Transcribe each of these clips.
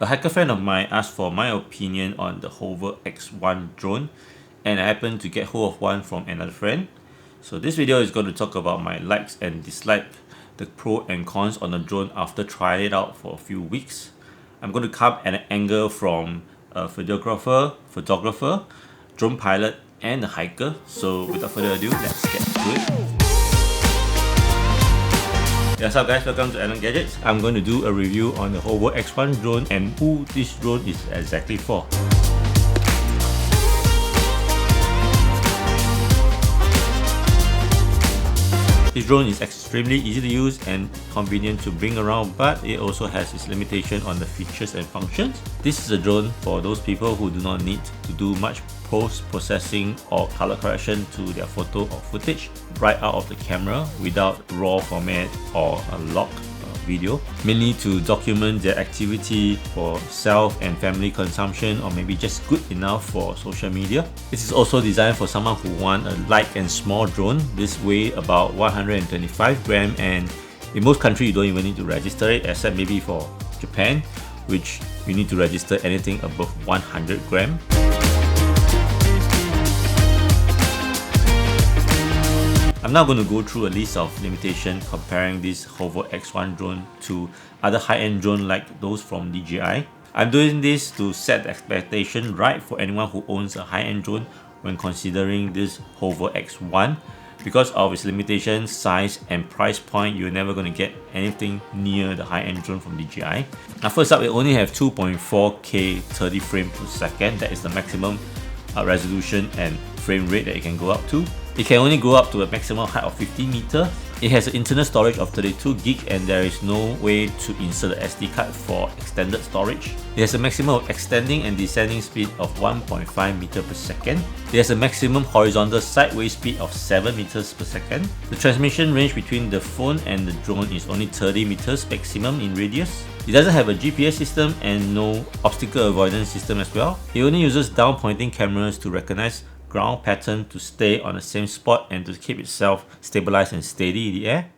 A hacker friend of mine asked for my opinion on the HoverAir X1 drone, and I happened to get hold of one from another friend. So this video is going to talk about my likes and dislikes, the pros and cons on the drone after trying it out for a few weeks. I'm going to come at an angle from a videographer, photographer, drone pilot, and a hiker. So without further ado, let's get to it. What's up guys, welcome to Alan Gadgets. I'm going to do a review on the HoverAir X1 drone and who this drone is exactly for. This drone is extremely easy to use and convenient to bring around, but it also has its limitation on the features and functions. This is a drone for those people who do not need to do much post-processing or color correction to their photo or footage right out of the camera without raw format or a log video, mainly to document their activity for self and family consumption, or maybe just good enough for social media. This is also designed for someone who want a light and small drone. This weighs about 125 grams, and in most countries you don't even need to register it, except maybe for Japan, which you need to register anything above 100 grams. I'm now going to go through a list of limitations comparing this HoverAir X1 drone to other high-end drones like those from DJI. I'm doing this to set the expectation right for anyone who owns a high-end drone when considering this HoverAir X1. Because of its limitation, size and price point, you're never going to get anything near the high-end drone from DJI. Now first up, it only have 2.4K 30 frames per second. That is the maximum resolution and frame rate that it can go up to. It can only go up to a maximum height of 50 meters. It has an internal storage of 32 gig, and there is no way to insert an SD card for extended storage. It has a maximum of extending and descending speed of 1.5 meters per second. It has a maximum horizontal sideways speed of 7 meters per second. The transmission range between the phone and the drone is only 30 meters maximum in radius. It doesn't have a GPS system and no obstacle avoidance system as well. It only uses down pointing cameras to recognize ground pattern to stay on the same spot and to keep itself stabilized and steady in the air.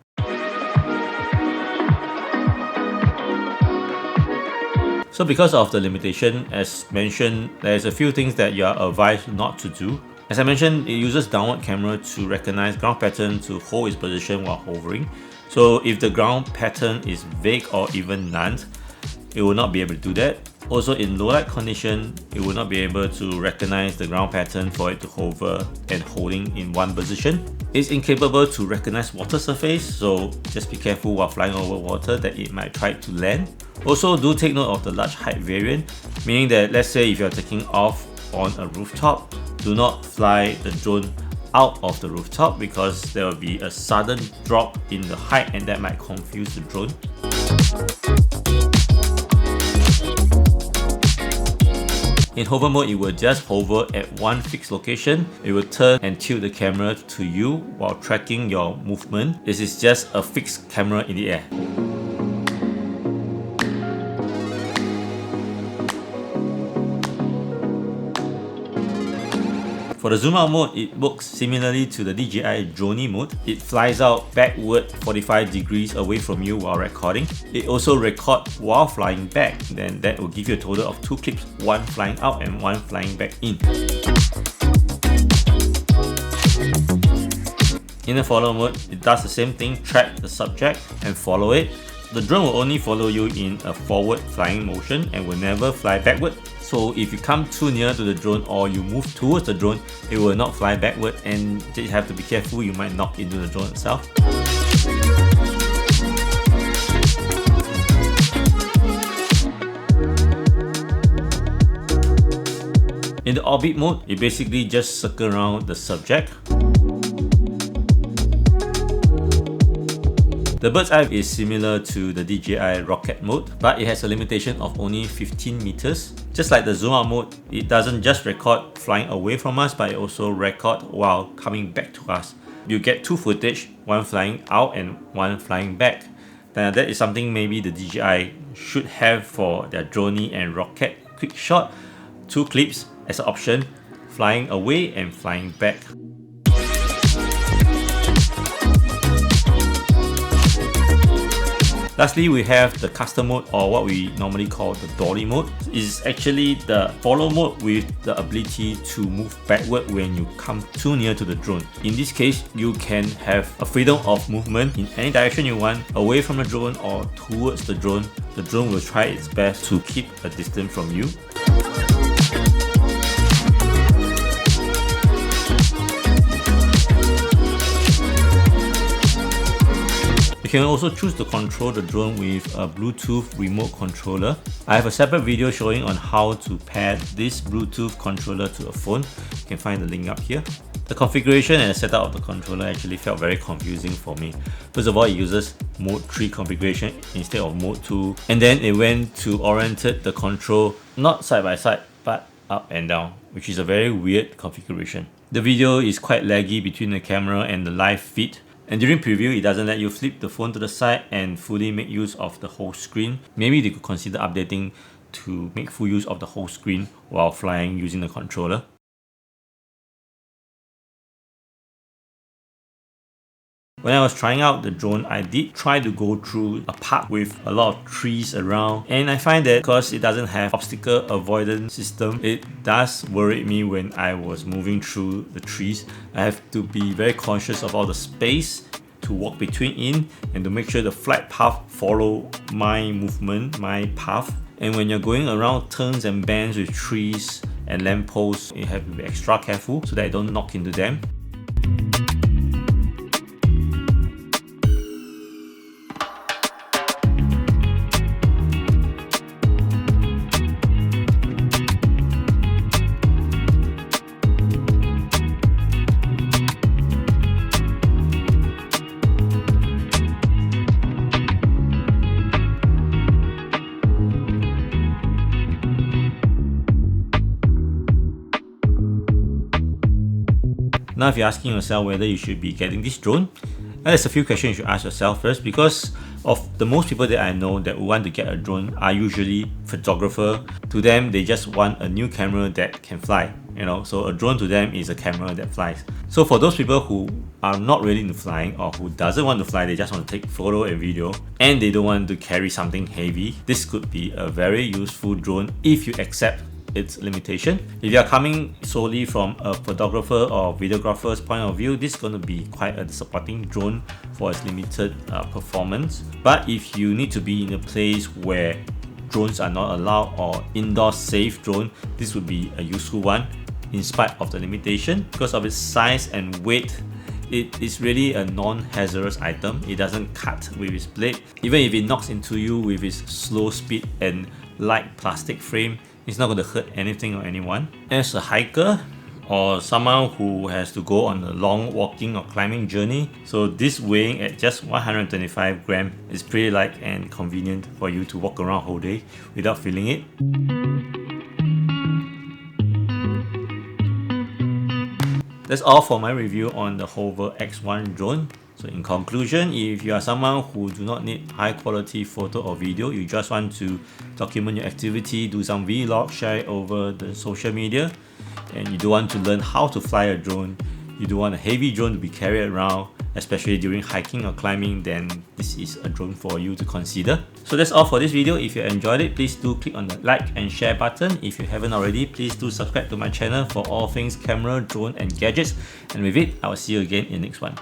So because of the limitation, as mentioned, there's a few things that you are advised not to do. As I mentioned, it uses downward camera to recognize ground pattern to hold its position while hovering. So if the ground pattern is vague or even none, it will not be able to do that. Also, in low light condition, it will not be able to recognize the ground pattern for it to hover and holding in one position. It's incapable to recognize water surface, so just be careful while flying over water that it might try to land. Also, do take note of the large height variant, meaning that let's say if you're taking off on a rooftop, do not fly the drone out of the rooftop because there will be a sudden drop in the height and that might confuse the drone. In hover mode, it will just hover at one fixed location. It will turn and tilt the camera to you while tracking your movement. This is just a fixed camera in the air. For the zoom out mode, it works similarly to the DJI Drone mode. It flies out backward 45 degrees away from you while recording. It also records while flying back, then that will give you a total of 2 clips, one flying out and one flying back in. In the follow mode, it does the same thing, track the subject and follow it. The drone will only follow you in a forward flying motion and will never fly backward. So if you come too near to the drone or you move towards the drone, it will not fly backward, and you have to be careful, you might knock into the drone itself. In the orbit mode, it basically just circles around the subject. The bird's eye is similar to the DJI rocket mode, but it has a limitation of only 15 meters. Just like the zoom out mode, it doesn't just record flying away from us, but it also records while coming back to us. You get 2 footage, one flying out and one flying back. Now that is something maybe the DJI should have for their drone and rocket quick shot. 2 clips as an option, flying away and flying back. Lastly, we have the custom mode, or what we normally call the dolly mode. It's actually the follow mode with the ability to move backward when you come too near to the drone. In this case, you can have a freedom of movement in any direction you want, away from the drone or towards the drone. The drone will try its best to keep a distance from you. You can also choose to control the drone with a Bluetooth remote controller. I have a separate video showing on how to pair this Bluetooth controller to a phone. You can find the link up here. The configuration and the setup of the controller actually felt very confusing for me. First of all, it uses mode 3 configuration instead of mode 2, and then it went to oriented the control not side by side but up and down, which is a very weird configuration. The video is quite laggy between the camera and the live feed. And during preview, it doesn't let you flip the phone to the side and fully make use of the whole screen. Maybe they could consider updating to make full use of the whole screen while flying using the controller. When I was trying out the drone, I did try to go through a park with a lot of trees around, and I find that because it doesn't have obstacle avoidance system, it does worry me when I was moving through the trees. I have to be very conscious of all the space to walk between in and to make sure the flight path follow my movement, my path. And when you're going around turns and bends with trees and lampposts, you have to be extra careful so that I don't knock into them. Now if you're asking yourself whether you should be getting this drone, there's a few questions you should ask yourself first, because of the most people that I know that want to get a drone are usually photographer. To them, they just want a new camera that can fly. So a drone to them is a camera that flies. So for those people who are not really into flying, or who doesn't want to fly, they just want to take photo and video, and they don't want to carry something heavy, this could be a very useful drone if you accept its limitation. If you are coming solely from a photographer or videographer's point of view, this is going to be quite a disappointing drone for its limited performance. But if you need to be in a place where drones are not allowed, or indoor safe drone, this would be a useful one in spite of the limitation. Because of its size and weight, it is really a non-hazardous item. It doesn't cut with its blade. Even if it knocks into you with its slow speed and light plastic frame, it's not going to hurt anything or anyone. As a hiker or someone who has to go on a long walking or climbing journey, so this weighing at just 125 grams is pretty light and convenient for you to walk around whole day without feeling it. That's all for my review on the HoverAir X1 drone. So in conclusion, if you are someone who do not need high quality photo or video, you just want to document your activity, do some vlog, share it over the social media, and you don't want to learn how to fly a drone, you don't want a heavy drone to be carried around, especially during hiking or climbing, then this is a drone for you to consider. So that's all for this video. If you enjoyed it, please do click on the like and share button. If you haven't already, please do subscribe to my channel for all things camera, drone and gadgets. And with it, I will see you again in the next one.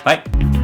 Bye!